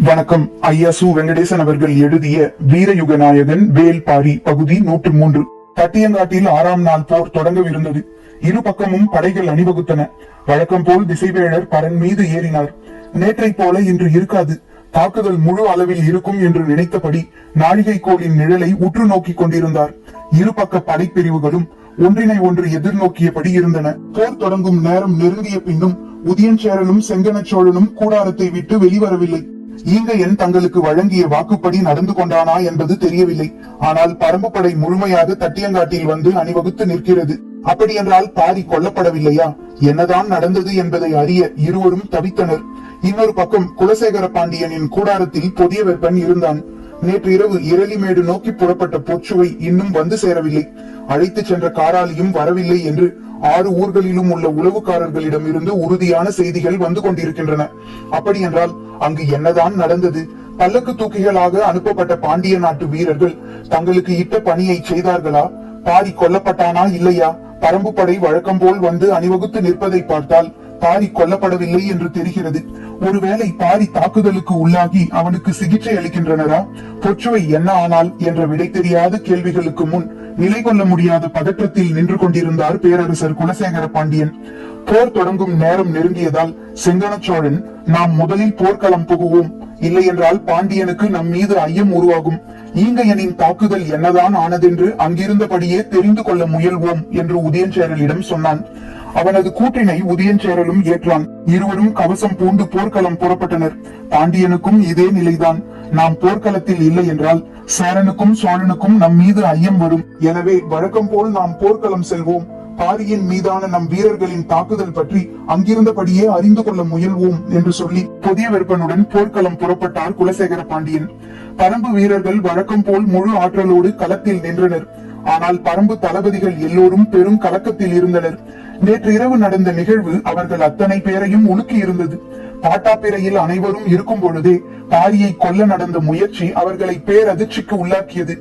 வணக்கம். ஐயா சு வெங்கடேசன் அவர்கள் எழுதிய வீரயுக நாயகன் வேல்பாரி பகுதி 103. தட்டியங்காட்டில் 6ஆம் நாள் போர் தொடங்கவிருந்தது. இரு பக்கமும் படைகள் அணிவகுத்தன. வழக்கம் போல் திசைவேழர் பரன் மீது ஏறினார். நேற்றை போல இன்று இருக்காது. தாக்குதல் முழு அளவில் இருக்கும் என்று நினைத்தபடி நாழிகை கோலின் நிழலை உற்று நோக்கிக் கொண்டிருந்தார். இரு பக்க படைப்பிரிவுகளும் ஒன்றினை ஒன்று எதிர்நோக்கியபடி இருந்தன. போர் தொடங்கும் நேரம் நெருங்கிய பின்னும் உதியஞ்சேரலும் செங்கனச்சோழனும் கூடாரத்தை விட்டு வெளிவரவில்லை. ஈங்கையன் தங்களுக்கு வழங்கிய வாக்குப்படி நடந்து கொண்டானா என்பது தெரியவில்லை. ஆனால் பரம்பு படை முழுமையாக தட்டியங்காட்டில் வந்து அணிவகுத்து நிற்கிறது. அப்படியென்றால் பாரி கொல்லப்படவில்லையா? என்னதான் நடந்தது என்பதை அறிய இருவரும் தவித்தனர். இன்னொரு பக்கம் குலசேகர பாண்டியனின் கூடாரத்தில் புதிய வெப்பன் இருந்தான். நேற்று இரவு இரளிமேடு நோக்கி புறப்பட்ட பொற்சுவை இன்னும் வந்து சேரவில்லை. அழைத்து சென்ற காராளியும் வரவில்லை என்று 6 ஊர்களிலும் உள்ள உளவுக்காரர்களிடம் இருந்து உறுதியான செய்திகள் வந்து கொண்டிருக்கின்றன. அப்படி என்றால் அங்கு என்னதான் நடந்தது? பல்லக்கு தூக்கிகளாக அனுப்பப்பட்ட பாண்டிய நாட்டு வீரர்கள் தங்களுக்கு இட்ட பணியை செய்தார்களா? பாரி கொல்லப்பட்டானா இல்லையா? பரம்பு படை வழக்கம் போல் வந்து அணிவகுத்து நிற்பதை பார்த்தால் பாரி கொல்லப்படவில்லை என்று தெரிகிறது. ஒருவேளை பாரி தாக்குதலுக்கு உள்ளாகி அவனுக்கு சிகிச்சை அளிக்கின்றனரா? பொற்சுவை என்ன ஆனால் என்ற விடை தெரியாத கேள்விகளுக்கு முன் நிலை கொள்ள முடியாத பதற்றத்தில் நின்று கொண்டிருந்தார் பேரரசர் குலசேகர பாண்டியன். போர் தொடங்கும் நேரம் நெருங்கியதால் செங்கனச்சோழன், நாம் முதலில் போர்க்களம் புகுவோம், இல்லை என்றால் பாண்டியனுக்கு நம் மீது ஐயம் உருவாகும். ஈங்கையனின் தாக்குதல் என்னதான் ஆனதென்று அங்கிருந்தபடியே தெரிந்து கொள்ள முயல்வோம் என்று உதயஞ்சேரலிடம் சொன்னான். அவனது கூற்றினை உதயஞ்சேரலும் ஏற்றான். இருவரும் கவசம் பூண்டு போர்க்களம் புறப்பட்டனர். பாண்டியனுக்கும் இதே நிலைதான். நாம் போர்க்களத்தில் இல்லை என்றால் சேரனுக்கும் சோழனுக்கும் நம் மீது ஐயம் வரும். எனவே வழக்கம் போல் நாம் போர்க்களம் செல்வோம். பாரியின் மீதான நம் வீரர்களின் தாக்குதல் பற்றி அங்கிருந்தபடியே அறிந்து கொள்ள முயல்வோம் என்று சொல்லி புதிய வெப்பனுடன் போர்க்களம் புறப்பட்டார் குலசேகர பாண்டியன். பரம்பு வீரர்கள் வழக்கம் போல் முழு ஆற்றலோடு களத்தில் நின்றனர். ஆனால் பரம்பு தளபதிகள் எல்லோரும் பெரும் கலக்கத்தில் இருந்தனர். நேற்று இரவு நடந்த நிகழ்வு அவர்கள் அத்தனை பேரையும் உலுக்கி இருந்தது. பாட்டாப்பிரையில் அனைவரும் இருக்கும் பொழுதே பாரியை கொல்ல நடந்த முயற்சி அவர்களை பேரதிர்ச்சிக்கு உள்ளாக்கியது.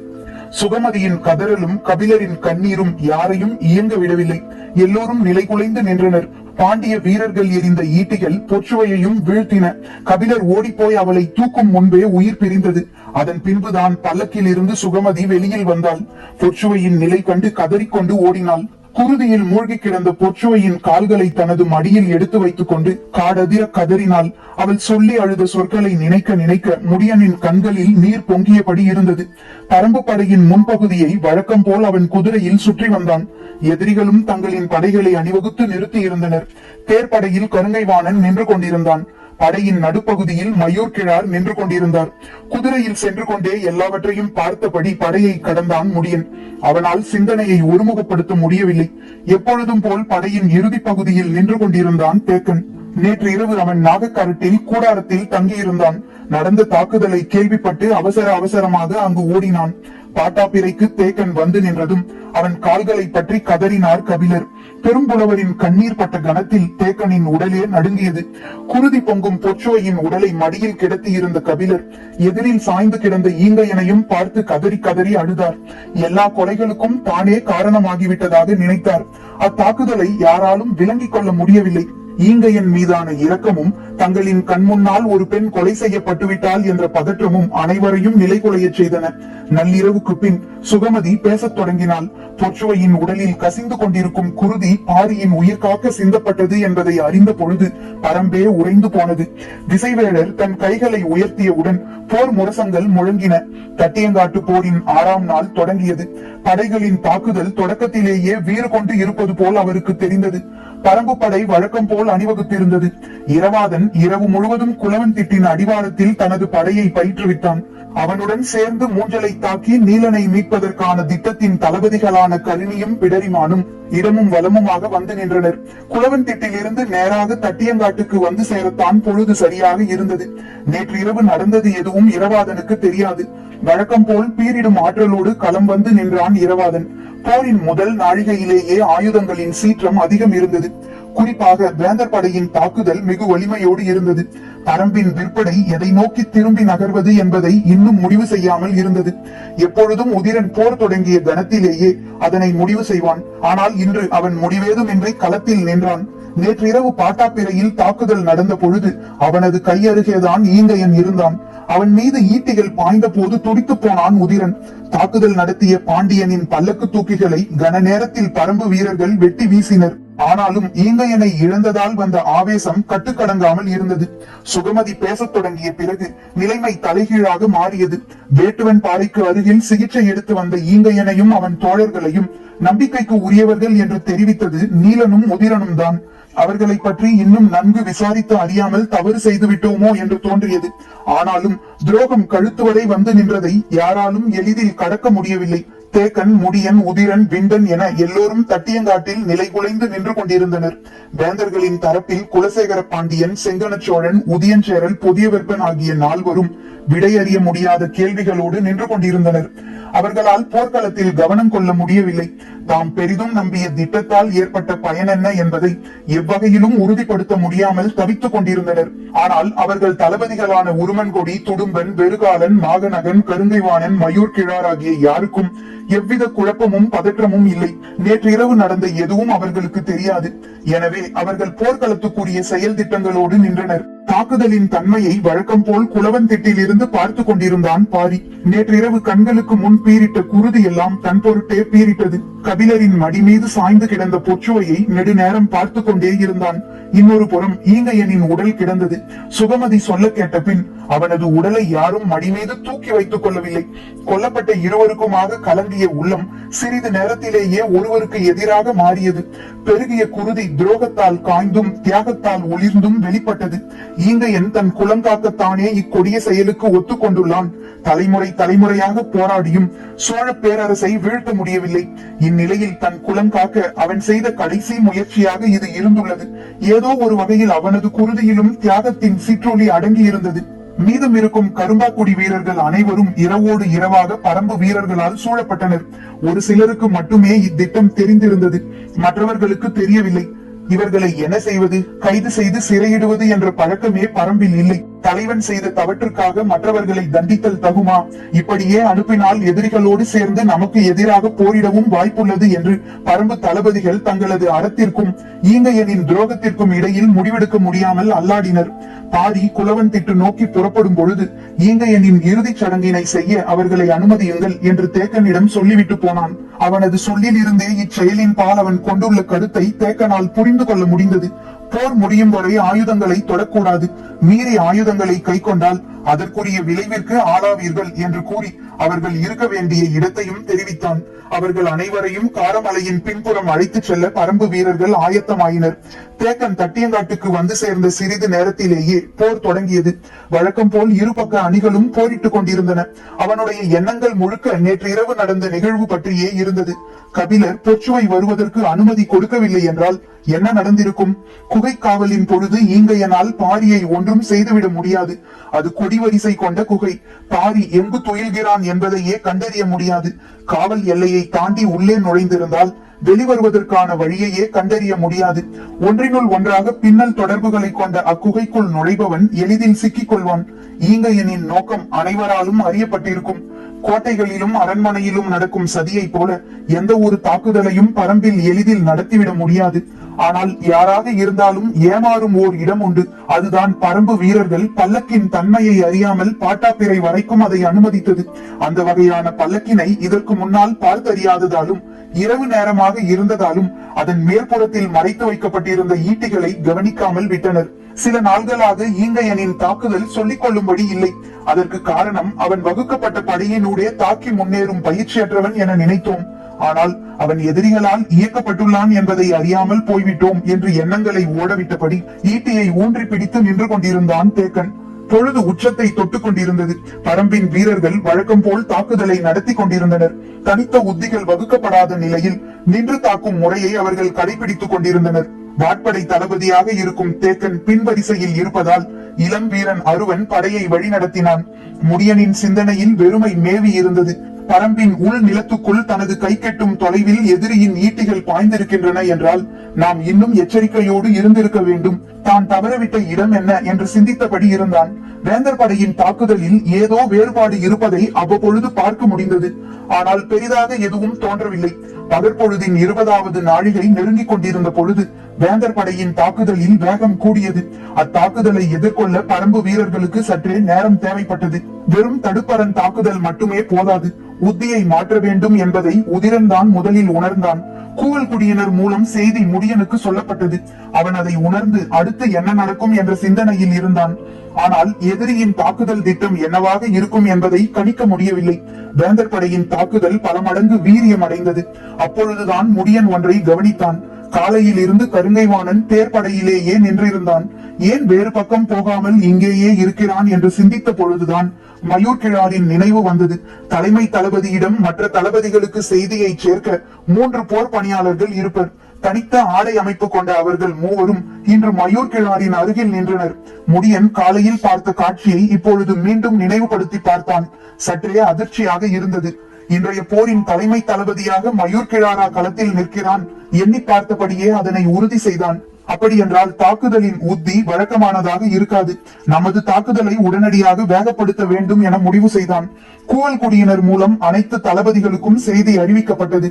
சுகமதியின் கதறலும் கபிலரின் கண்ணீரும் யாரையும் இயங்க விடவில்லை. எல்லோரும் நிலைகுலைந்து நின்றனர். பாண்டிய வீரர்கள் எரிந்த ஈட்டிகள் பொற்சுவையையும் வீழ்த்தின. கபிலர் ஓடிப்போய் அவளை தூக்கும் முன்பே உயிர் பிரிந்தது. அதன் பின்புதான் பல்லக்கில் இருந்து சுகமதி வெளியில் வந்தாள். பொற்சுவையின் நிலை கண்டு கதறிக்கொண்டு ஓடினாள். குருதியில் மூழ்கி கிடந்த பொற்சுவையின் கால்களை தனது மடியில் எடுத்து வைத்துக் கொண்டு காடதிர கதறினாள். அவள் சொல்லி அழுத சொற்களை நினைக்க நினைக்க முடியனின் கண்களில் நீர் பொங்கியபடி இருந்தது. பரம்பு படையின் முன்பகுதியை வழக்கம் போல் அவன் குதிரையில் சுற்றி வந்தான். எதிரிகளும் தங்களின் படைகளை அணிவகுத்து நிறுத்தி இருந்தனர். தேர்ப்படையில் கருங்கைவாணன் நின்று கொண்டிருந்தான். படையின் நடுப்பகுதியில் மயூர் கிழார் நின்று கொண்டிருந்தார். குதிரையில் சென்று கொண்டே எல்லாவற்றையும் பார்த்தபடி படையை கடந்தான் முடியன். அவனால் சிந்தனையை ஒருமுகப்படுத்த முடியவில்லை. எப்பொழுதும் போல் படையின் இறுதி பகுதியில் நின்று கொண்டிருந்தான் தேக்கன். நேற்று இரவு அவன் நாகக்கரட்டில் கூடாரத்தில் தங்கியிருந்தான். நடந்த தாக்குதலை கேள்விப்பட்டு அவசரமாக அங்கு ஓடினான். பாட்டாப்பிரைக்கு தேக்கன் வந்து நின்றதும் அவன் கால்களை பற்றி கதறினார் கபிலர். பெரும்புலவரின் கண்ணீர் பட்ட கணத்தில் தேக்கனின் உடலே நடுங்கியது. குருதி பொங்கும் பொற்சுவையின் உடலை மடியில் கிடத்தி இருந்த கபிலர் எதிரில் சாய்ந்து கிடந்த ஈங்கையனையும் பார்த்து கதறி கதறி அழுதார். எல்லா கொலைகளுக்கும் தானே காரணமாகிவிட்டதாக நினைத்தார். அத்தாக்குதலை யாராலும் விளங்கிக் கொள்ள முடியவில்லை. ஈங்கையன் மீதான இரக்கமும் தங்களின் கண்முன்னால் ஒரு பெண் கொலை செய்யப்பட்டுவிட்டால் என்ற பதற்றமும் அனைவரையும் நிலைகுலைய செய்தன. நள்ளிரவுக்கு பின் சுகமதி பேசத் தொடங்கினாள். பொற்சுவையின் உடலில் கசிந்து கொண்டிருக்கும் குருதி பாரியின் உயிர் காக்க சிந்தப்பட்டது என்பதை அறிந்த பொழுது பரம்பே உறைந்து போனது. திசைவேழர் தன் கைகளை உயர்த்தியவுடன் போர் முரசங்கள் முழங்கின. தட்டியங்காட்டு போரின் 6ஆம் நாள் தொடங்கியது. படைகளின் தாக்குதல் தொடக்கத்திலேயே வீறு கொண்டு இருப்பது போல் அவருக்கு தெரிந்தது. பரம்பு படை வழக்கம் போல் அணிவகுத்திருந்தது. இரவாதன் இரவு முழுவதும் குலவன் திட்டின் அடிவாரத்தில் தனது படையை பயிற்றுவித்தான். அவனுடன் சேர்ந்து மூஞ்சலை தாக்கி நீலனை மீட்பதற்கான திட்டத்தின் தளபதிகளான கருணியும் பிடரிமானும் இடமும் வலமுமாக வந்து நின்றனர். குலவன் திட்டிலிருந்து நேராக தட்டியங்காட்டுக்கு வந்து சேரத்தான் பொழுது சரியாக இருந்தது. நேற்று இரவு நடந்தது எதுவும் இரவாதனுக்கு தெரியாது. வழக்கம் போல் பீரிடும் ஆற்றலோடு களம் வந்து நின்றான் இரவாதன். போரின் முதல் நாழிகையிலேயே ஆயுதங்களின் சீற்றம் அதிகம் இருந்தது. குறிப்பாக வேந்தர் படையின் தாக்குதல் மிகு வலிமையோடு இருந்தது. பரம்பின் விற்படை எதை நோக்கி திரும்பி நகர்வது என்பதை இன்னும் முடிவு செய்யாமல் இருந்தது. எப்பொழுதும் உதிரன் போர் தொடங்கிய கணத்திலேயே அதனை முடிவு செய்வான். ஆனால் இன்று அவன் முடிவேதுமின்றி களத்தில் நின்றான். நேற்றிரவு பாட்டாப்பிரையில் தாக்குதல் நடந்த பொழுது அவனது கையருகேதான் ஈங்கையன் இருந்தான். அவன் மீது ஈட்டிகள் பாய்ந்த போது துடித்து போனான் உதிரன். தாக்குதல் நடத்திய பாண்டியனின் பல்லக்கு தூக்கிகளை கன நேரத்தில் பரம்பு வீரர்கள் வெட்டி வீசினர். ஆனாலும் ஈங்கையனை இழந்ததால் வந்த ஆவேசம் கட்டுக்கடங்காமல் இருந்தது. சுகமதி பேசத் தொடங்கிய பிறகு நிலைமை தலைகீழாக மாறியது. வேட்டுவன் பாறைக்கு அருகில் சிகிச்சை எடுத்து வந்த ஈங்கையனையும் அவன் தோழர்களையும் நம்பிக்கைக்கு உரியவர்கள் என்று தெரிவித்தது நீலனும் உதிரனும் தான். அவர்களை பற்றி இன்னும் நன்கு விசாரித்து அறியாமல் தவறு செய்து விட்டோமோ என்று தோன்றியது. ஆனாலும் துரோகம் கழுத்து வரை வந்து நின்றதை யாராலும் எளிதில் கடக்க முடியவில்லை. தேக்கன், முடியன், உதிரன், விண்டன் என எல்லோரும் தட்டியங்காட்டில் நிலைகுலைந்து நின்று கொண்டிருந்தனர். வேந்தர்களின் தரப்பில் குலசேகர பாண்டியன், செங்கன சோழன், உதியஞ்சேரல், புதிய வெப்பன் ஆகிய நால்வரும் விடையறிய முடியாத கேள்விகளோடு நின்று கொண்டிருந்தனர். அவர்களால் போர்க்களத்தில் கவனம் கொள்ள முடியவில்லை. தாம் பெரிதும் நம்பிய திட்டத்தால் ஏற்பட்ட பயன் என்ன என்பதை எவ்வகையிலும் உறுதிப்படுத்த முடியாமல் தவித்துக் கொண்டிருந்தனர். ஆனால் அவர்கள் தளபதிகளான உருமன்கொடி, துடும்பன், வெறுகாலன், மாகநகன், கருங்கைவாணன், மயூர் கிழார் ஆகிய யாருக்கும் எவ்வித குழப்பமும் பதற்றமும் இல்லை. நேற்று இரவு நடந்த எதுவும் அவர்களுக்கு தெரியாது. எனவே அவர்கள் போர்க்களத்துக்குரிய செயல் திட்டங்களோடு நின்றனர். தாக்குதலின் தன்மையை வழக்கம் போல் குளவன் திட்டில் இருந்து பார்த்து கொண்டிருந்தான் பாரி. நேற்றிரவு கண்களுக்கு முன் பீரிட்ட குருதி எல்லாம் தன் பொருட்டே பீரிட்டது. கபிலரின் மடி மீது சாய்ந்து கிடந்த பொச்சுவையை நெடுநேரம் பார்த்து கொண்டே இருந்தான். இன்னொரு புறம் ஈங்கையனின் உடல் கிடந்தது. சுகமதி சொல்ல கேட்ட பின் அவனது உடலை யாரும் மடி மீது தூக்கி வைத்துக் கொள்ளவில்லை. கொல்லப்பட்ட இருவருக்குமாக கலங்கிய உள்ளம் சிறிது நேரத்திலேயே ஒருவருக்கு எதிராக மாறியது. பெருகிய குருதி துரோகத்தால் காய்ந்தும் தியாகத்தால் ஒளிர்ந்தும் வெளிப்பட்டது. ஈங்கையன் தன் குலங்காக்கத்தானே இக்கொடிய செயலுக்கு ஒத்துக்கொண்டுள்ளான். தலைமுறை தலைமுறையாக போராடியும் சோழ பேரரசை வீழ்த்த முடியவில்லை. இந்நிலையில் தன் குலங்காக்க அவன் செய்த கடைசி முயற்சியாக இது இருந்துள்ளது. ஏதோ ஒரு வகையில் அவனது குருதியிலும் தியாகத்தின் சிற்றொலி அடங்கி இருந்தது. மீதம் இருக்கும் கரும்பாக்குடி வீரர்கள் அனைவரும் இரவோடு இரவாக பரம்பு வீரர்களால் சூழப்பட்டனர். ஒரு சிலருக்கு மட்டுமே இத்திட்டம் தெரிந்திருந்தது, மற்றவர்களுக்கு தெரியவில்லை. இவர்களை என்ன செய்வது? கைது செய்து சிறையிடுவது என்ற பழக்கமே பரம்பில் இல்லை. தலைவன் செய்த தவற்றுக்காக மற்றவர்களை தண்டித்தல் தகுமா? இப்படியே அனுப்பினால் எதிரிகளோடு சேர்ந்து நமக்கு எதிராக போரிடவும் வாய்ப்புள்ளது என்று பரம்பு தளபதிகள் தங்களது அறத்திற்கும் ஈங்கையனின் துரோகத்திற்கும் இடையில் முடிவெடுக்க முடியாமல் அல்லாடினர். பாரி குளவன் திட்டு நோக்கி புறப்படும் பொழுது ஈங்கையனின் இறுதிச் சடங்கினை செய்ய அவர்களை அனுமதியுங்கள் என்று தேக்கனிடம் சொல்லிவிட்டு போனான். அவனது சொல்லில் இருந்தே இச்செயலின் பால் அவன் கொண்டுள்ள கருத்தை தேக்கனால் புரிந்து கொள்ள முடிந்தது. போர் முடியும் வரை ஆயுதங்களை தொடக்கூடாது. மீறி ஆயுதங்களை கை கொண்டால் அதற்குரிய விளைவிற்கு ஆளாவீர்கள் என்று கூறி அவர்கள் இருக்க வேண்டிய இடத்தையும் தெரிவித்தான். அவர்கள் அனைவரையும் காரமலையின் பின்புறம் அழைத்துச் செல்ல பரம்பு வீரர்கள் ஆயத்தமாயினர். தேக்கன் தட்டியங்காட்டுக்கு வந்து சேர்ந்த சிறிது நேரத்திலேயே போர் தொடங்கியது. வழக்கம் போல் இருபக்க அணிகளும் போரிட்டுக் கொண்டிருந்தன. அவனுடைய எண்ணங்கள் முழுக்க நேற்று இரவு நடந்த நிகழ்வு பற்றியே இருந்தது. கபிலர் பொச்சுவை வருவதற்கு அனுமதி கொடுக்கவில்லை என்றால் என்ன நடந்திருக்கும்? குகை காவலின் பொழுது ஈங்கையனால் பாரியை ஒன்றும் செய்துவிட முடியாது. அது கொடிவரிசை கொண்ட குகை. பாரி எங்கு துயில்கிறான் என்பதையே கண்டறிய முடியாது. காவல் எல்லையை தாண்டி உள்ளே நுழைந்திருந்தால் வெளிவருவதற்கான வழியையே கண்டறிய முடியாது. ஒன்றினுள் ஒன்றாக பின்னல் தொடர்புகளை கொண்ட அக்குகைக்குள் நுழைபவன் எளிதில் சிக்கிக் கொள்வான். ஈங்கையனின் நோக்கம் அனைவராலும் அறியப்பட்டிருக்கும். கோட்டைகளிலும் அரண்மனையிலும் நடக்கும் சதியை போல எந்த ஒரு தாக்குதலையும் பரம்பில் எளிதில் நடத்திவிட முடியாது. ஆனால் யாராக இருந்தாலும் ஏமாறும் ஓர் இடம் உண்டு. அதுதான் பரம்பு வீரர்கள் பல்லக்கின் தன்மையை அறியாமல் பாட்டாப்பிரை வரைக்கும் அதை அனுமதித்தது. அந்த வகையான பல்லக்கினை இதற்கு முன்னால் பார்த்தறியாததாலும் இரவு நேரமாக இருந்ததாலும் அதன் மேற்புறத்தில் மறைத்து வைக்கப்பட்டிருந்த ஈட்டிகளை கவனிக்காமல் விட்டனர். சில நாள்களாக ஈங்கையனின் தாக்குதல் சொல்லிக் கொள்ளும்படி இல்லை. அதற்கு காரணம் அவன் வகுக்கப்பட்ட படையினூடே தாக்கி முன்னேறும் பயிற்சியற்றவன் என நினைத்தோம். ஆனால் அவன் எதிரிகளால் இயக்கப்பட்டுள்ளான் என்பதை அறியாமல் போய்விட்டோம் என்று எண்ணங்களை ஓடவிட்டபடி ஈட்டியை ஊன்றி பிடித்து நின்று கொண்டிருந்தான் தேக்கன். பொழுது உச்சத்தை தொட்டுக் கொண்டிருந்தது. பரம்பின் வீரர்கள் வழக்கம் போல் தாக்குதலை நடத்தி கொண்டிருந்தனர். தனித்த உத்திகள் வகுக்கப்படாத நிலையில் நின்று தாக்கும் முறையை அவர்கள் கடைபிடித்துக் கொண்டிருந்தனர். வாட்படை தளபதியாக இருக்கும் தேக்கன் பின்வரிசையில் இருப்பதால் இளம் வீரன் அருவன் படையை வழிநடத்தினான். முடியனின் சிந்தனையில் வெறுமை மேவி இருந்தது. பரம்பின் உள் நிலத்துக்குள் தனது கை கெட்டும் தொலைவில் எதிரியின் ஈட்டிகள் பாய்ந்திருக்கின்றன என்றால் நாம் இன்னும் எச்சரிக்கையோடு இருந்திருக்க வேண்டும். தான் தவறவிட்ட இடம் என்ன என்று சிந்தித்தபடி இருந்தான். வேந்தர் படையின் தாக்குதலில் ஏதோ வேறுபாடு இருப்பதை அவ்வப்பொழுது பார்க்க முடிந்தது. ஆனால் பெரிதாக எதுவும் தோன்றவில்லை. பகற்பொழுதின் 20வது நாழிகை நெருங்கிக் கொண்டிருந்த பொழுது வேந்தர் படையின் தாக்குதலில் வேகம் கூடியது. அத்தாக்குதலை எதிர்கொள்ள பரம்பு வீரர்களுக்கு சற்றே நேரம் தேவைப்பட்டது. வெறும் தடுப்பரன் தாக்குதல் மட்டுமே போதாது, உத்தியை மாற்ற வேண்டும் என்பதை உதிரன் தான் முதலில் உணர்ந்தான். கூவல் குடியினர் மூலம் செய்தி முடியனுக்கு சொல்லப்பட்டது. அவன் அதை உணர்ந்து அடுத்து என்ன நடக்கும் என்ற சிந்தனையில் இருந்தான். ஆனால் எதிரியின் தாக்குதல் திட்டம் என்னவாக இருக்கும் என்பதை கணிக்க முடியவில்லை. வேந்தர் படையின் தாக்குதல் பல மடங்கு வீரியம் அடைந்தது. அப்பொழுதுதான் முடியன் ஒன்றை கவனித்தான். காலையில் இருந்து கருங்கைவாணன் தேர்ப்படையிலேயே நின்றிருந்தான். ஏன் வேறு பக்கம் போகாமல் இங்கேயே இருக்கிறான் என்று சிந்தித்த பொழுதுதான் மயூர் கிழாரின் நினைவு வந்தது. தலைமை தளபதியிடம் மற்ற தளபதிகளுக்கு செய்தியை சேர்க்க 3 போர் பணியாளர்கள் இருப்பர். தனித்த ஆடை அமைப்பு கொண்ட அவர்கள் மூவரும் இன்று மயூர் கிழாரின் அருகில் நின்றனர். முடியன் காலையில் பார்த்த காட்சியை இப்பொழுது மீண்டும் நினைவுபடுத்தி பார்த்தான். சற்றே அதிர்ச்சியாக இருந்தது. இன்றைய போரின் தலைமை தளபதியாக மயூர் கிழாரா களத்தில் நிற்கிறான். எண்ணி பார்த்தபடியே அதனை உறுதி செய்தான். அப்படி என்றால் தாக்குதலின் உத்தி வழக்கமானதாக இருக்காது. நமது தாக்குதலை உடனடியாக வேகப்படுத்த வேண்டும் என முடிவு செய்தான். கூவல் குடியினர் மூலம் அனைத்து தளபதிகளுக்கும் செய்தி அறிவிக்கப்பட்டது.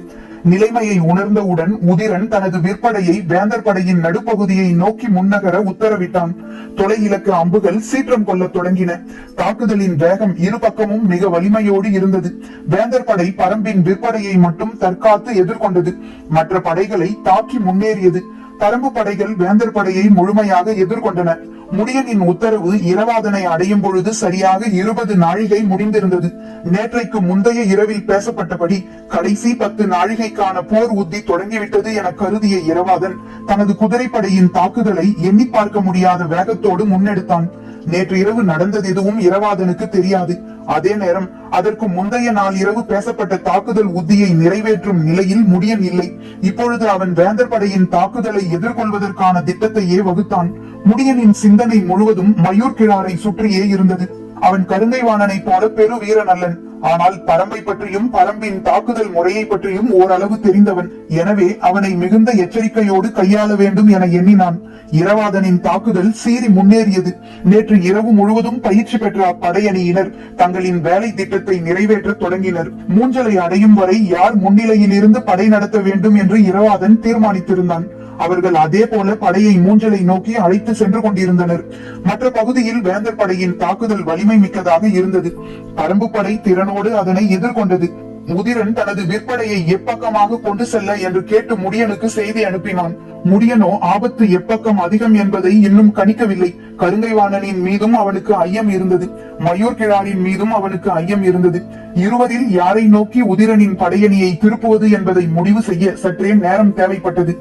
நிலைமையை உணர்ந்தவுடன் உதிரன் தனது விற்படையை வேந்தர் படையின் நடுப்பகுதியை நோக்கி முன்னகர உத்தரவிட்டான். தொலை இலக்கு அம்புகள் சீற்றம் கொள்ள தொடங்கின. தாக்குதலின் வேகம் இரு பக்கமும் மிக வலிமையோடு இருந்தது. வேந்தர் படை பரம்பின் விற்படையை மட்டும் தற்காத்து எதிர்கொண்டது. மற்ற படைகளை தாக்கி முன்னேறியது. பரம்பு படைகள் வேந்தர் படையை முழுமையாக எதிர்கொண்டன. முடியனின் உத்தரவு இரவாதனை அடையும் பொழுது சரியாக 20 நாழிகை முடிந்திருந்தது. நேற்றைக்கு முந்தைய இரவில் பேசப்பட்டபடி கடைசி 10 நாழிகைக்கான போர் உத்தி தொடங்கிவிட்டது என கருதிய இரவாதன் தனது குதிரைப்படையின் தாக்குதலை எண்ணி பார்க்க முடியாத வேகத்தோடு முன்னெடுத்தான். நேற்று இரவு நடந்தது எதுவும் இரவாதனுக்கு தெரியாது. அதே நேரம் அதற்கு முந்தைய நாள் இரவு பேசப்பட்ட தாக்குதல் உத்தியை நிறைவேற்றும் நிலையில் முடியன் இல்லை. இப்பொழுது அவன் வேந்தர் படையின் தாக்குதலை எதிர்கொள்வதற்கான திட்டத்தையே வகுத்தான். முடியனின் சிந்தனை முழுவதும் மயூர் கிழாரை சுற்றியே இருந்தது. அவன் கருங்கைவாணனை போல பெரு வீரன் அல்லன். ஆனால் பரம்பை பற்றியும் பரம்பின் தாக்குதல் முறையை பற்றியும் ஓரளவு தெரிந்தவன். எனவே அவனை மிகுந்த எச்சரிக்கையோடு கையாள வேண்டும் என எண்ணினான். இரவாதனின் தாக்குதல் சீறி முன்னேறியது. நேற்று இரவு முழுவதும் பயிற்சி பெற்ற அப்படையணியினர் தங்களின் வேலை திட்டத்தை நிறைவேற்ற தொடங்கினர். மூஞ்சலை அடையும் வரை யார் முன்னிலையில் இருந்து படை நடத்த வேண்டும் என்று இரவாதன் தீர்மானித்திருந்தான். அவர்கள் அதே போல படையை மூஞ்சலை நோக்கி அழைத்து சென்று கொண்டிருந்தனர். மற்ற பகுதியில் வேந்தர் படையின் தாக்குதல் வலிமை மிக்கதாக இருந்தது. பரம்பு படை திறனோடு அதனை எதிர்கொண்டது. உதிரன் தனது விற்படையை எப்பக்கமாக கொண்டு செல்ல என்று கேட்டு முடியனுக்கு செய்தி அனுப்பினான். முடியனோ ஆபத்து எப்பக்கம் அதிகம் என்பதை இன்னும் கணிக்கவில்லை. கருங்கைவாணனின் மீதும் அவனுக்கு ஐயம் இருந்தது. மயூர் கிழாரின் மீதும் அவனுக்கு ஐயம் இருந்தது. இருவரில் யாரை நோக்கி உதிரனின் படையணியை திருப்புவது என்பதை முடிவு செய்ய சற்றே நேரம் தேவைப்பட்டது.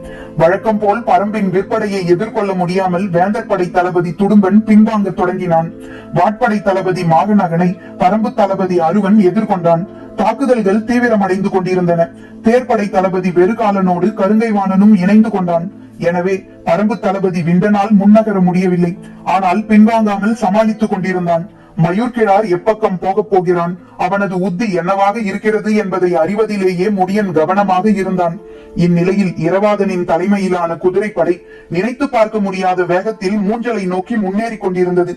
வழக்கம் போல் பரம்பின் விற்படையை எதிர்கொள்ள முடியாமல் வேந்தர் படை தளபதி துடும்பன் பின்வாங்க தொடங்கினான். வாட்படை தளபதி மாகநகனை பரம்பு தளபதி அருவன் எதிர்கொண்டான். தாக்குதல்கள் தீவிரமடைந்து கொண்டிருந்தன. தேர்ப்படை தளபதி வெறுகாலனோடு கருங்கைவாணனும் இணைந்து கொண்டான். எனவே பரம்பு தளபதி விண்டனால் முன்னகர முடியவில்லை. ஆனால் பின்வாங்காமல் சமாளித்துக் கொண்டிருந்தான். மயூர் கிழார் எப்பக்கம் போகப் போகிறான், அவனது உத்தி என்னவாக இருக்கிறது என்பதை அறிவதிலேயே முடியன் கவனமாக இருந்தான். இந்நிலையில் இரவாதனின் தலைமையிலான குதிரைப்படை நினைத்து பார்க்க முடியாத வேகத்தில் மூஞ்சலை நோக்கி முன்னேறி கொண்டிருந்தது.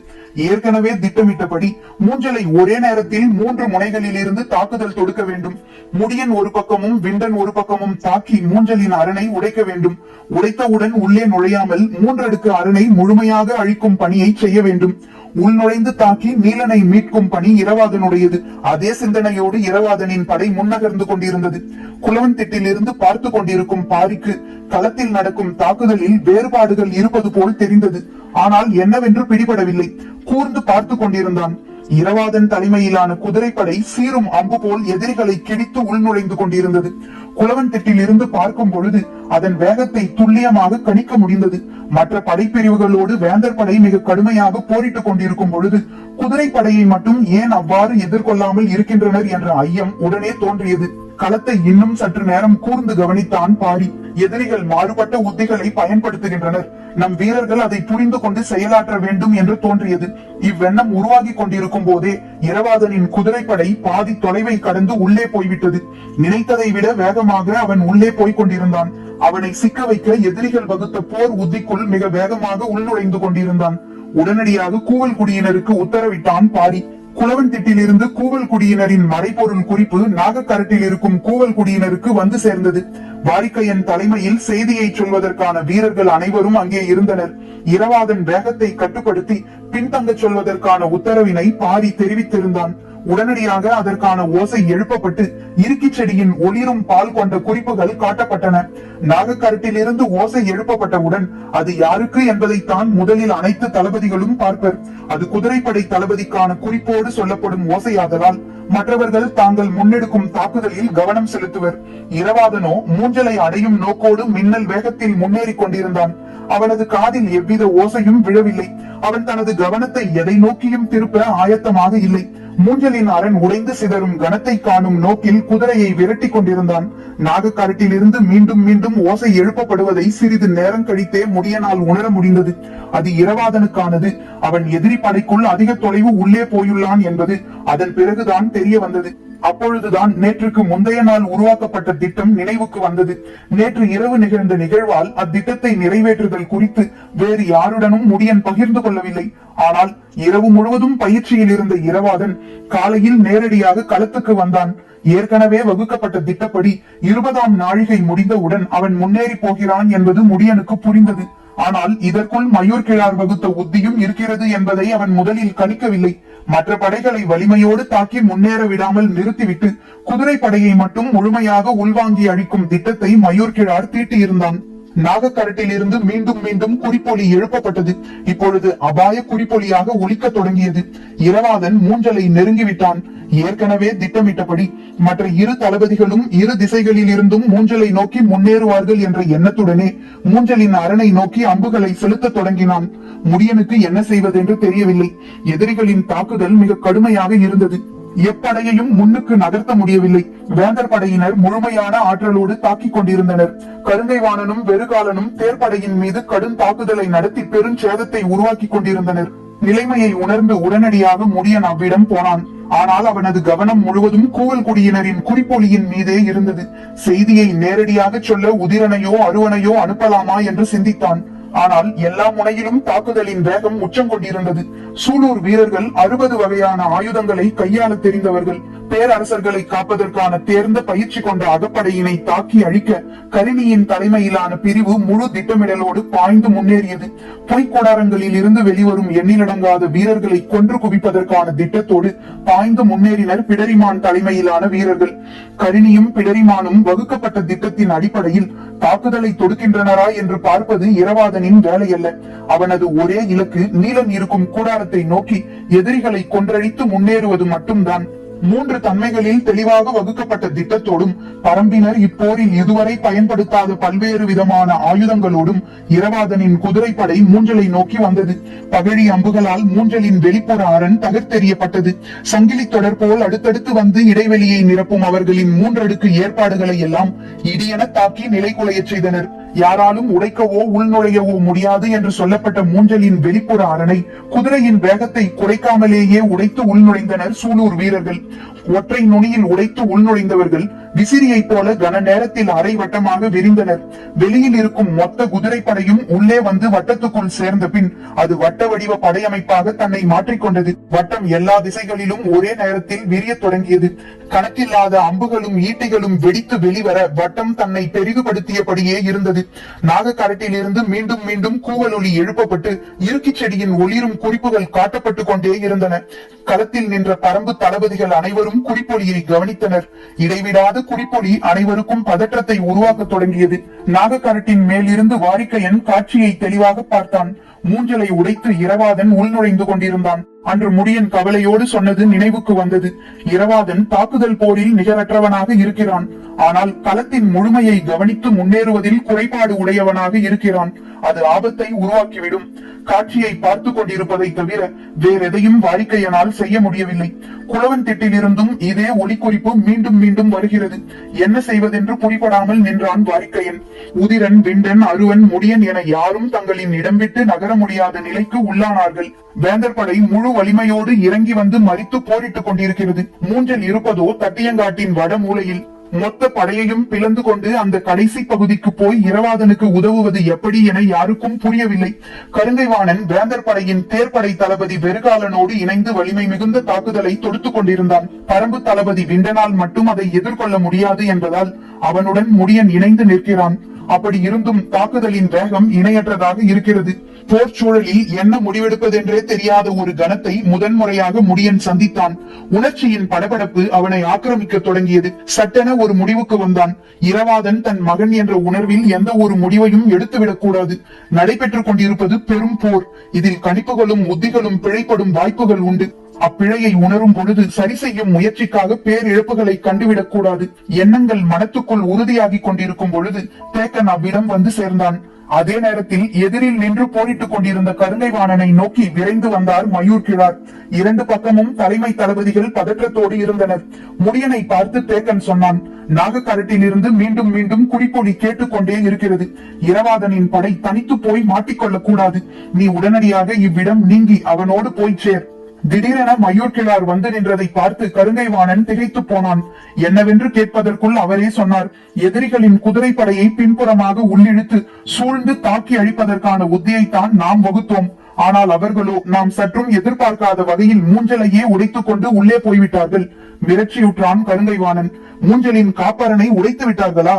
ஏற்கனவே திட்டமிட்டபடி மூஞ்சலை ஒரே நேரத்தில் 3 முனைகளில் இருந்து தாக்குதல் தொடுக்க வேண்டும். முடியன் ஒரு பக்கமும் விண்டன் ஒரு பக்கமும் தாக்கி மூஞ்சலின் அரணை உடைக்க வேண்டும். உடைத்தவுடன் உள்ளே நுழையாமல் 3 அடுக்கு அரணை முழுமையாக அழிக்கும் பணியை செய்ய வேண்டும். உள்நுழைந்து தாக்கி நீலனை மீட்கும் பணி இரவாதனுடையது. அதே சிந்தனையோடு இரவாதனின் படை முன்னகர்ந்து கொண்டிருந்தது. குளவன் திட்டில் இருந்து பார்த்து கொண்டிருக்கும் பாரிக்கு களத்தில் நடக்கும் தாக்குதலில் வேறுபாடுகள் இருப்பது போல் தெரிந்தது. ஆனால் என்னவென்று பிடிபடவில்லை. கூர்ந்து பார்த்து கொண்டிருந்தான். இரவாதன் தலைமையிலான குதிரைப்படை சீரும் அம்பு போல் எதிரிகளை கிழித்து உள்நுழைந்து கொண்டிருந்தது. குளவன் திட்டில் இருந்து பார்க்கும் பொழுது அதன் வேகத்தை துல்லியமாக கணிக்க முடிந்தது. மற்ற படைப்பிரிவுகளோடு வேந்தர் படை மிக கடுமையாக போரிட்டுக் கொண்டிருக்கும் பொழுது குதிரைப்படையை மட்டும் ஏன் அவ்வாறு எதிர்கொள்ளாமல் இருக்கின்றனர் என்ற ஐயம் உடனே தோன்றியது. களத்தை இன்னும் சற்று நேரம் கூர்ந்து கவனித்தான் பாரி. எதிரிகள் மாறுபட்ட உத்திகளை பயன்படுத்துகின்றனர். நம் வீரர்கள் அதை புரிந்து கொண்டு செயலாற்ற வேண்டும் என்று தோன்றியது. இவ்வெண்ணம் உருவாகி கொண்டிருக்கும் போதே இரவாதனின் குதிரைப்படை பாதி தொலைவை கடந்து உள்ளே போய்விட்டது. நினைத்ததை விட வேகமாக அவன் உள்ளே போய்க் கொண்டிருந்தான். அவனை சிக்க வைக்க எதிரிகள் வகுத்த போர் உத்திக்குள் மிக வேகமாக உள்நுழைந்து கொண்டிருந்தான். உடனடியாக கூவல் குடியினருக்கு உத்தரவிட்டான் பாரி. குளவன் திட்டிலிருந்து கூவல் குடியினரின் மறைபொருள் குறிப்பு நாகக்கரட்டில் இருக்கும் கூவல் குடியினருக்கு வந்து சேர்ந்தது. வாரிக்கையன் தலைமையில் செய்தியை சொல்வதற்கான வீரர்கள் அனைவரும் அங்கே இருந்தனர். இரவாதன் வேகத்தை கட்டுப்படுத்தி பின்தங்க சொல்வதற்கான உத்தரவினை பாரி தெரிவித்திருந்தான். உடனடியாக அதற்கான ஓசை எழுப்பப்பட்டு இறுக்கி செடியின் ஒளிரும் பால் கொண்ட குறிப்புகள் காட்டப்பட்டன. நாகக்கரட்டிலிருந்து ஓசை எழுப்பப்பட்டவுடன் அது யாருக்கு என்பதைத்தான் முதலில் அனைத்து தளபதிகளும் பார்ப்பர். அது குதிரைப்படை தளபதிக்கான குறிப்போடு சொல்லப்படும் ஓசையாதலால் மற்றவர்கள் தாங்கள் முன்னெடுக்கும் தாக்குதலில் கவனம் செலுத்துவர். இரவாதனோ மூஞ்சலை அடையும் நோக்கோடு மின்னல் வேகத்தில் முன்னேறி கொண்டிருந்தான். அவனது காதில் எவ்வித ஓசையும் விழவில்லை. அவன் தனது கவனத்தை எதை நோக்கியும் திருப்ப ஆயத்தமாக இல்லை. மூஞ்சலின் அரண் உடைந்து சிதறும் கணத்தை காணும் நோக்கில் குதிரையை விரட்டி கொண்டிருந்தான். நாகக்கரட்டில் இருந்து மீண்டும் மீண்டும் ஓசை எழுப்பப்படுவதை சிறிது நேரம் கழித்தே முடியனால் உணர முடிந்தது. அது இரவாதனுக்கானது. அவன் எதிரி படைக்குள் அதிக தொலைவு உள்ளே போயுள்ளான் என்பது அதன் பிறகுதான் தெரிய வந்தது. அப்பொழுதுதான் நேற்றுக்கு முந்தைய நாள் உருவாக்கப்பட்ட திட்டம் நினைவுக்கு வந்தது. நேற்று இரவு நிகழ்ந்த நிகழ்வால் அத்திட்டத்தை நிறைவேற்றுதல் குறித்து வேறு யாருடனும் முடியன் பகிர்ந்து கொள்ளவில்லை. ஆனால் இரவு முழுவதும் பயிற்சியில் இருந்த இரவாதன் காலையில் நேரடியாக களத்துக்கு வந்தான். ஏற்கனவே வகுக்கப்பட்ட திட்டப்படி 20ஆம் நாழிகை முடிந்தவுடன் அவன் முன்னேறி போகிறான் என்பது முடியனுக்கு புரிந்தது. ஆனால் இதற்குள் மயூர் கிழார் வகுத்த உத்தியும் இருக்கிறது என்பதை அவன் முதலில் கணிக்கவில்லை. மற்ற படைகளை வலிமையோடு தாக்கி முன்னேற விடாமல் நிறுத்திவிட்டு குதிரை படையை மட்டும் முழுமையாக உள்வாங்கி அழிக்கும் திட்டத்தை மயூர் கிழார் தீட்டியிருந்தான். நாகக்கரட்டில் இருந்து மீண்டும் மீண்டும் குறிப்பொலி எழுப்பப்பட்டது. இப்பொழுது அபாய குறிப்பொலியாக ஒலிக்க தொடங்கியது. இரவாதன் மூஞ்சலை நெருங்கிவிட்டான். ஏற்கனவே திட்டமிட்டபடி மற்ற இரு தளபதிகளும் இரு திசைகளில் இருந்தும் மூஞ்சலை நோக்கி முன்னேறுவார்கள் என்ற எண்ணத்துடனே மூஞ்சலின் அரணை நோக்கி அம்புகளை செலுத்த தொடங்கினான். முடியனுக்கு என்ன செய்வதென்று தெரியவில்லை. எதிரிகளின் தாக்குதல் மிக கடுமையாக இருந்தது. எப்படையையும் முன்னுக்கு நகர்த்த முடியவில்லை. வேந்தர் படையினர் முழுமையான ஆற்றலோடு தாக்கிக் கொண்டிருந்தனர். கருங்கைவாணனும் வெறுகாலனும் தேர்ப்படையின் மீது கடும் தாக்குதலை நடத்தி பெருஞ்சேதத்தை உருவாக்கி கொண்டிருந்தனர். நிலைமையை உணர்ந்து உடனடியாக முடியன் அவ்விடம் போனான். ஆனால் அவனது கவனம் முழுவதும் கூவல் குடியினரின் குறிப்பொலியின் மீதே இருந்தது. செய்தியை நேரடியாக சொல்ல உதிரனையோ அருவனையோ அனுப்பலாமா என்று சிந்தித்தான். ஆனால் எல்லா முனையிலும் தாக்குதலின் வேகம் உச்சம் கொண்டிருந்தது. சூலூர் வீரர்கள் 60 வகையான ஆயுதங்களை கையாள தெரிந்தவர்கள். பேரரசர்களை காப்பதற்கான தேர்ந்த பயிற்சி கொண்ட அகப்படையினை தாக்கி அழிக்க கரிணியின் தலைமையிலான பிரிவு முழு திட்டமிடலோடு பாய்ந்து முன்னேறியது. பொய்க்கூடாரங்களில் இருந்து வெளிவரும் எண்ணிலடங்காத வீரர்களை கொன்று குவிப்பதற்கான திட்டத்தோடு பாய்ந்து முன்னேறினர் பிடரிமான் தலைமையிலான வீரர்கள். கரிணியும் பிடரிமானும் வகுக்கப்பட்ட திட்டத்தின் அடிப்படையில் தாக்குதலை தொடுக்கின்றனரா என்று பார்ப்பது இரவாதனின் வேலையல்ல. அவனது ஒரே இலக்கு நீலன் இருக்கும் கூடாரத்தை நோக்கி எதிரிகளை கொன்றழித்து முன்னேறுவது மட்டும்தான். 3 தன்மைகளில் தெளிவாக வகுக்கப்பட்ட திட்டத்தோடும் பரம்பினர் இப்போரில் இதுவரை பயன்படுத்தாத பல்வேறு விதமான ஆயுதங்களோடும் இரவாதனின் குதிரைப்படை மூஞ்சலை நோக்கி வந்தது. பகழி அம்புகளால் மூஞ்சலின் வெளிப்புற அரண் தகர்த்தெறியப்பட்டது. சங்கிலி தொடர் போல் அடுத்தடுத்து வந்து இடைவெளியை நிரப்பும் அவர்களின் 3 அடுக்கு ஏற்பாடுகளை எல்லாம் இடியென தாக்கி நிலைகுலைய செய்தனர். யாராலும் உடைக்கவோ உள்நுழையவோ முடியாது என்று சொல்லப்பட்ட மூஞ்சலின் வெளிப்புற அரணை குதிரையின் வேகத்தை குறைக்காமலேயே உடைத்து உள்நுழைந்தனர் சூலூர் வீரர்கள். ஒற்றை நுனியில் உடைத்து உள்நுழைந்தவர்கள் விசிறியை போல கன நேரத்தில் அரை வட்டமாக விரிந்தனர். வெளியில் இருக்கும் மொத்த குதிரைப்படையும் உள்ளே வந்து வட்டத்துக்குள் சேர்ந்த பின் அது வட்ட வடிவ படையமைப்பாக தன்னை மாற்றிக்கொண்டது. வட்டம் எல்லா திசைகளிலும் ஒரே நேரத்தில் விரிய தொடங்கியது. கணக்கில்லாத அம்புகளும் ஈட்டிகளும் வெடித்து வெளிவர வட்டம் தன்னை பெரிதுபடுத்தியபடியே இருந்தது. நாகக்கரட்டில் இருந்து மீண்டும் மீண்டும் கூவலொலி எழுப்பப்பட்டு இறுக்கி செடியின் ஒளிரும் குறிப்புகள் காட்டப்பட்டு கொண்டே இருந்தன. களத்தில் நின்ற பரம்பு தளபதிகள் அனைவரும் குறிப்பொலியை கவனித்தனர். இடைவிடாத குறிப்பொலி அனைவருக்கும் பதற்றத்தை உருவாக்க தொடங்கியது. நாகக்கரட்டின் மேலிருந்து வாரிக்கையன் காட்சியை தெளிவாக பார்த்தான். மூஞ்சலை உடைத்து இரவாதன் உள்நுழைந்து கொண்டிருந்தான். அன்று முடியன் கவலையோடு சொன்னது நினைவுக்கு வந்தது. இரவாதன் தாக்குதல் போரில் நிகரற்றவனாக இருக்கிறான். ஆனால் களத்தின் முழுமையை கவனித்து முன்னேறுவதில் குறைபாடு உடையவனாக இருக்கிறான். அது ஆபத்தை உருவாக்கிவிடும். காட்சியை பார்த்து கொண்டிருப்பதை தவிர வேறெதையும் வாரிக்கையனால் செய்ய முடியவில்லை. குளவன் திட்டிலிருந்தும் இதே ஒலிக்குறிப்பு மீண்டும் மீண்டும் வருகிறது. என்ன செய்வதென்று புரிபடாமல் நின்றான் வாரிக்கையன். உதிரன், விண்டன், அருவன், முடியன் என யாரும் தங்களின் இடம் விட்டு நகர முடியாத நிலைக்கு உள்ளானார்கள். வேந்தர் படை முழு வலிமையோடு இறங்கி வந்து மறித்து போரிட்டுக் கொண்டிருக்கிறது. மூஞ்சல் இருப்பதோ தட்டியங்காட்டின் வட மூலையில். மொத்த படையையும் பிளந்து கொண்டு அந்த கடைசி பகுதிக்கு போய் இரவாதனுக்கு உதவுவது எப்படி என யாருக்கும் புரியவில்லை. கருங்கைவாணன் வேந்தர் படையின் தேர்ப்படை தளபதி வெறுகாலனோடு இணைந்து வலிமை மிகுந்த தாக்குதலை தொடுத்துக் கொண்டிருந்தான். பரம்பு தளபதி விண்டனால் மட்டும் அதை எதிர்கொள்ள முடியாது என்பதால் அவனுடன் முடியன் இணைந்து நிற்கிறான். அப்படி இருந்தும் தாக்குதலின் வேகம் இணையற்றதாக இருக்கிறது. போர் சூழலில் என்ன முடிவெடுப்பதென்றே தெரியாத ஒரு கணத்தை முதன்முறையாக முடியன் சந்தித்தான். உணர்ச்சியின் படபடப்பு அவனை ஆக்கிரமிக்க தொடங்கியது. சட்டென ஒரு முடிவுக்கு வந்தான். இரவாதன் தன் மகன் என்ற உணர்வில் எந்த ஒரு முடிவையும் எடுத்துவிடக் கூடாது. நடைபெற்றுக் கொண்டிருப்பது பெரும் போர். இதில் கணிப்புகளும் உத்திகளும் பிழைப்படும் வாய்ப்புகள் உண்டு. அப்பிழையை உணரும் பொழுது சரி செய்யும் முயற்சிக்காக பேரிழப்புகளை கண்டுவிடக் கூடாது. எண்ணங்கள் மனத்துக்குள் உறுதியாகி கொண்டிருக்கும் பொழுது தேக்கன் அவ்விடம் வந்து சேர்ந்தான். அதே நேரத்தில் எதிரில் நின்று போரிட்டுக் கொண்டிருந்த கருங்கைவாணனை நோக்கி விரைந்து வந்தார் மயூர் கிழார். இரண்டு பக்கமும் தலைமை தளபதிகள் பதற்றத்தோடு இருந்தனர். முடியனை பார்த்து தேக்கன் சொன்னான், நாகக்கரட்டில் இருந்து மீண்டும் மீண்டும் குடிப்பொலி கேட்டுக்கொண்டே இருக்கிறது. இரவாதனின் படை தனித்து போய் மாட்டிக்கொள்ளக் கூடாது. நீ உடனடியாக இவ்விடம் நீங்கி அவனோடு போய் சேர். திடீரென மயூர் கிழார் வந்து நின்றதை பார்த்து கருங்கைவாணன் திகைத்து போனான். என்னவென்று கேட்பதற்குள் அவரே சொன்னார், எதிரிகளின் குதிரைப்படையை பின்புறமாக உள்ளிழுத்து சூழ்ந்து தாக்கி அழிப்பதற்கான உத்தியைத்தான் நாம் வகுத்தோம். ஆனால் அவர்களோ நாம் சற்றும் எதிர்பார்க்காத வகையில் மூஞ்சலையே உடைத்துக் கொண்டு உள்ளே போய்விட்டார்கள். மிரட்சியுற்றான் கருங்கைவாணன். மூஞ்சலின் காப்பரனை உடைத்து விட்டார்களா?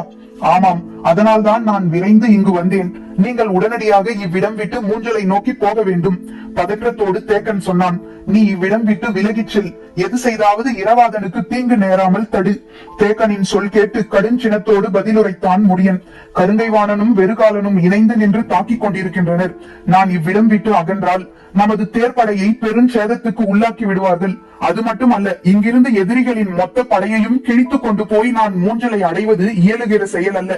ஆமாம், அதனால்தான் நான் விரைந்து இங்கு வந்தேன். நீங்கள் உடனடியாக இவ்விடம் விட்டு மூஞ்சலை நோக்கி போக வேண்டும். பதற்றத்தோடு தேக்கன் சொன்னான், நீ இவ்விடம் விட்டு விலகிச் செல். எது செய்தாவது இரவாதனுக்கு தீங்கு நேராமல் தடு. தேக்கனின் சொல் கேட்டு கடுஞ்சினத்தோடு பதிலுரைத்தான் முடியன். கருங்கைவாணனும் வெறுகாலனும் இணைந்து நின்று தாக்கிக் கொண்டிருக்கின்றனர். நான் இவ்விடம் விட்டு அகன்றால் நமது தேர்ப்படையை பெருஞ்சேதத்துக்கு உள்ளாக்கி விடுவார்கள். அது மட்டுமல்ல, இங்கிருந்து எதிரிகளின் மொத்த படையையும் கிழித்துக் கொண்டு போய் நான் மூஞ்சலை அடைவது இயலுகிற செயல் அல்ல.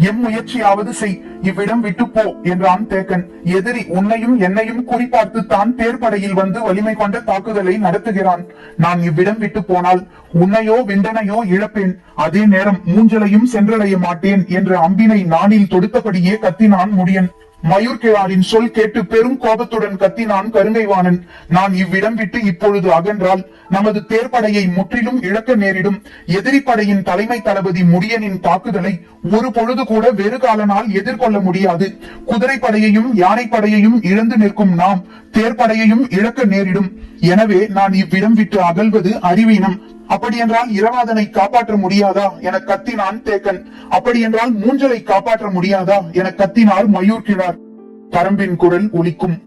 எம் முயற்சியாவது செய், இவ்விடம் விட்டு போ என்றான் தேக்கன். எதிரி உன்னையும் என்னையும் குறிப்பார்த்து தான் தேர்ப்படையில் வந்து வலிமை கொண்ட தாக்குதலை நடத்துகிறான். நான் இவ்விடம் விட்டு போனால் உன்னையோ விண்டனையோ இழப்பேன். அதே நேரம் மூஞ்சலையும் சென்றடைய மாட்டேன் என்ற அம்பினை நானில் தொடுத்தபடியே கத்தினான் முடியன். மயூர் கிழாரின் சொல் கேட்டு பெரும் கோபத்துடன் கத்தினான் கருங்கைவாணன். நான் இவ்விடம் விட்டு இப்பொழுது அகன்றால் நமது தேர்ப்படையை முற்றிலும் இழக்க நேரிடும். எதிரி படையின் தலைமை தளபதி முடியனின் தாக்குதலை ஒரு பொழுது கூட வெறுகாலனால் எதிர்கொள்ள முடியாது. குதிரைப்படையையும் யானைப்படையையும் இழந்து நிற்கும் நாம் தேர்ப்படையையும் இழக்க நேரிடும். எனவே நான் இவ்விடம் விட்டு அகல்வது அறிவீனம். அப்படியென்றால் இரவாதனை காப்பாற்ற முடியாதா என கத்தினான் தேக்கன். அப்படியென்றால் மூஞ்சலை காப்பாற்ற முடியாதா என கத்தினார் மயூர் கிழார். பரம்பின் குரல் ஒலிக்கும்.